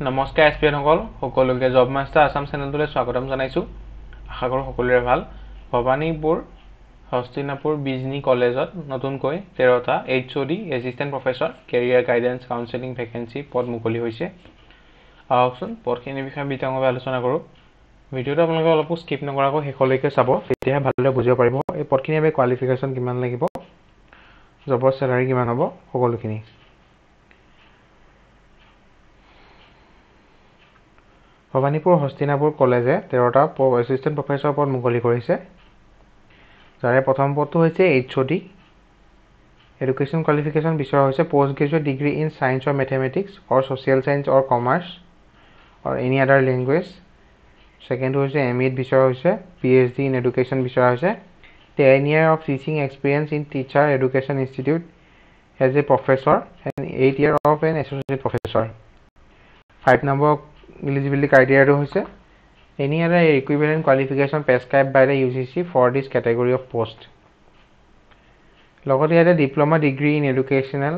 নমস্কাৰ এছপিএনসকল সকলোকে job master Assam চেনেলটোলৈ স্বাগতম জনাইছোঁ। আশা কৰোঁ সকলোৰে ভাল। ভৱানীপুৰ হস্তিনাপুৰ বিজনী কলেজত নতুনকৈ 13টা HOD assistant professor career guidance counselling vacancy পদ মুকলি হৈছে। আহকচোন পদখিনিৰ বিষয়ে বিতংভাৱে আলোচনা কৰোঁ। ভিডিঅ'টো আপোনালোকে অলপো স্কিপ নকৰাকৈ শেষলৈকে চাব, তেতিয়াহে ভালদৰে বুজিব পাৰিব এই পদখিনিৰ বাবে কোৱালিফিকেশ্যন কিমান লাগিব, জবৰ চেলাৰী কিমান হ'ব, সকলোখিনি। ভৱানীপুৰ হস্তিনাপুৰ কলেজে 13টা এছিষ্টেণ্ট প্ৰফেচৰ পদ মুকলি কৰিছে। যাৰে প্ৰথম পদটো হৈছে HOD। এডুকেশ্যন কোৱালিফিকেশ্যন বিচৰা হৈছে post graduate degree in science or mathematics or social science or commerce or any other language. Second হৈছে MA বিচৰা হৈছে, PhD ইন এডুকেশ্যন বিচৰা হৈছে, 10 years of teaching experience in teacher education institute as a professor and 8 years of an associate professor. 5 number eligibility criteria হৈছে any other equivalent qualification prescribed by the UGC for this category of post. লগতে ইয়াতে diploma degree in educational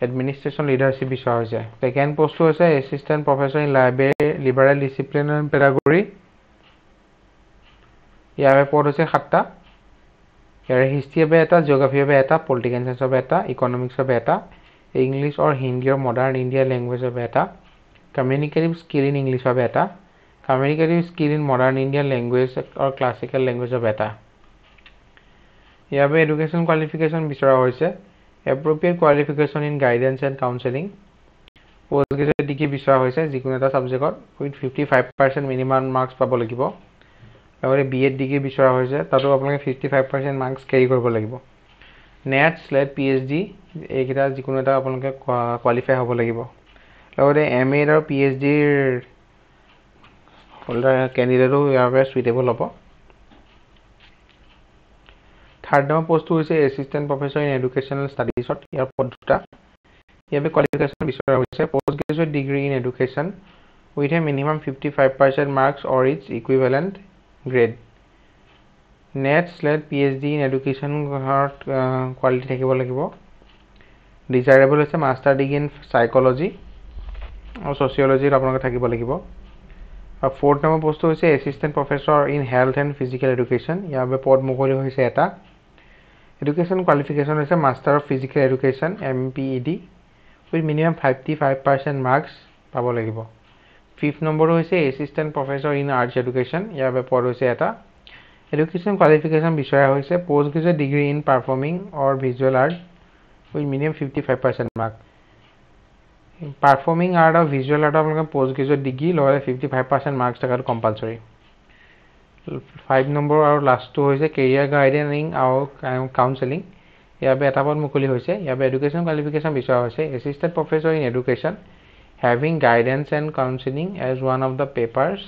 administration leadership বিচৰা হৈছে। Second পোষ্টটো হৈছে assistant professor in liberal discipline and pedagogy. ইয়াৰ পদ হৈছে 7টা। ইয়াৰে হিষ্ট্ৰীৰ বাবে এটা, জিঅ'গ্ৰাফীৰ বাবে এটা, পলিটিকেল চায়েন্সৰ বাবে এটা, ইকনমিক্সৰ বাবে এটা, English or Hindi or modern India লেংগুৱেজৰ বাবে এটা, কমিউনিকেটিভ স্কিল ইন ইংলিছৰ বাবে এটা, communicative skill in modern Indian language or classical লেংগুৱেজৰ বাবে এটা। ইয়াৰ বাবে এডুকেশ্যন কোৱালিফিকেশ্যন বিচৰা হৈছে appropriate qualification in guidance and counselling. Post graduate degree বিচৰা হৈছে যিকোনো এটা ছাবজেক্টত উইথ 55% মিনিমাম মাৰ্কছ পাব লাগিব। লগতে BEd ডিগ্ৰী বিচৰা হৈছে, তাতো আপোনালোকে 55% মাৰ্কছ কেৰি কৰিব লাগিব। নেট, স্লেট, PhD এইকেইটা যিকোনো এটা আপোনালোকে কোৱালিফাই হ'ব লাগিব। লগতে MA আৰু PhDৰ হোল্ডাৰ কেণ্ডিডেটো ইয়াৰ বাবে চুইটেবল হ'ব। থাৰ্ড নম্বৰ পোষ্টটো হৈছে এছিষ্টেণ্ট প্ৰফেচৰ ইন এডুকেশ্যনেল ষ্টাডিজত। ইয়াৰ পদ 2টা। ইয়াৰ বাবে কোৱালিফিকেশ্যন বিচৰা হৈছে post graduate degree in education with a minimum 55% marks or its equivalent grade. NET, SLET, PhD in এডুকেশ্যনত কোৱালিটি থাকিব লাগিব। ডিজাইৰেবল হৈছে মাষ্টাৰ ডিগ্ৰী ইন চাইক'লজি আৰু ছ'চিয়লজিত আপোনালোকে থাকিব লাগিব। আৰু 4th নম্বৰ পোষ্টটো হৈছে assistant professor in health and physical education. ইয়াৰ বাবে পদ মুকলি হৈছে এটা। এডুকেশ্যন কোৱালিফিকেশ্যন হৈছে master of physical education MPED with minimum 55% marks পাব লাগিব। 5th নম্বৰটো হৈছে assistant professor in arts education. ইয়াৰ বাবে পদ হৈছে এটা। এডুকেশ্যন কোৱালিফিকেশ্যন বিচৰা হৈছে post graduate degree in performing or visual art with minimum 55% mark. Performing art আৰু ভিজুৱেল আৰ্টত আপোনালোকে পোষ্ট গ্ৰেজুৱেট ডিগ্ৰী লগতে 55% মাৰ্কছ থকাটো কম্পালচৰি। 5 নম্বৰ আৰু লাষ্টটো হৈছে কেৰিয়াৰ গাইডেনিং আৰু কাউন্সেলিং। ইয়াৰ বাবে এটা পদ মুকলি হৈছে। ইয়াৰ বাবে এডুকেশ্যন কোৱালিফিকেশ্যন বিচৰা হৈছে assistant professor in education having guidance and counselling as one of the papers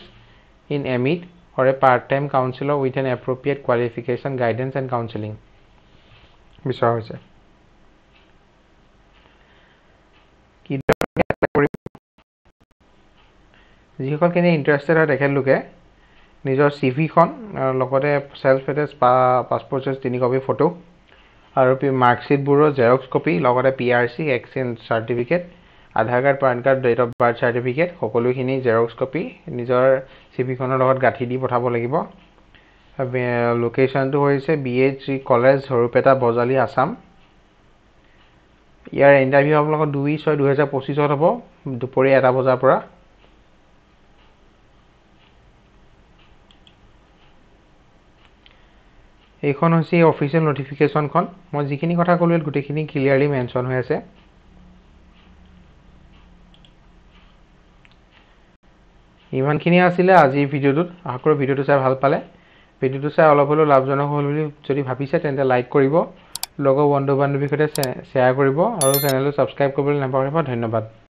in MIT or a part-time counselor with an appropriate qualification guidance and counseling বিচৰা হৈছে। যিসকল কেনে ইণ্টাৰেষ্টেড হয় তেখেতলোকে নিজৰ CVখন লগতে self attested passport size 3 copy photo আৰু মাৰ্কশ্বিটবোৰৰ জেৰক্স কপি লগতে PRC exchange certificate, Aadhaar card, PAN card, date of birth certificate সকলোখিনি জেৰক্স কপি নিজৰ CVখনৰ লগত গাঁঠি দি পঠাব লাগিব। লোকেশ্যনটো হৈছে BHC কলেজ, সৰুপেটা, বজালী, আছাম। ইয়াৰ ইণ্টাৰভিউ আপোনালোকৰ 2/6/2025 হ'ব দুপৰীয়া 1 বজাৰ পৰা। এইখন হৈছে অফিচিয়েল নটিফিকেশ্যনখন। মই যিখিনি কথা ক'লোঁ ইয়াত গোটেইখিনি ক্লিয়াৰলি মেনশ্যন হৈ আছে। ইমানখিনি আছিলে আজিৰ ভিডিঅ'টোত। আশা কৰোঁ ভিডিঅ'টো চাই ভাল পালে। ভিডিঅ'টো চাই অলপ হ'লেও লাভজনক হ'ল বুলি যদি ভাবিছে তেন্তে লাইক কৰিব, লগৰ বন্ধু বান্ধৱীৰ সৈতে শ্বেয়াৰ কৰিব আৰু চেনেলটো ছাবস্ক্ৰাইব কৰিবলৈ নাপাহৰিব। ধন্যবাদ।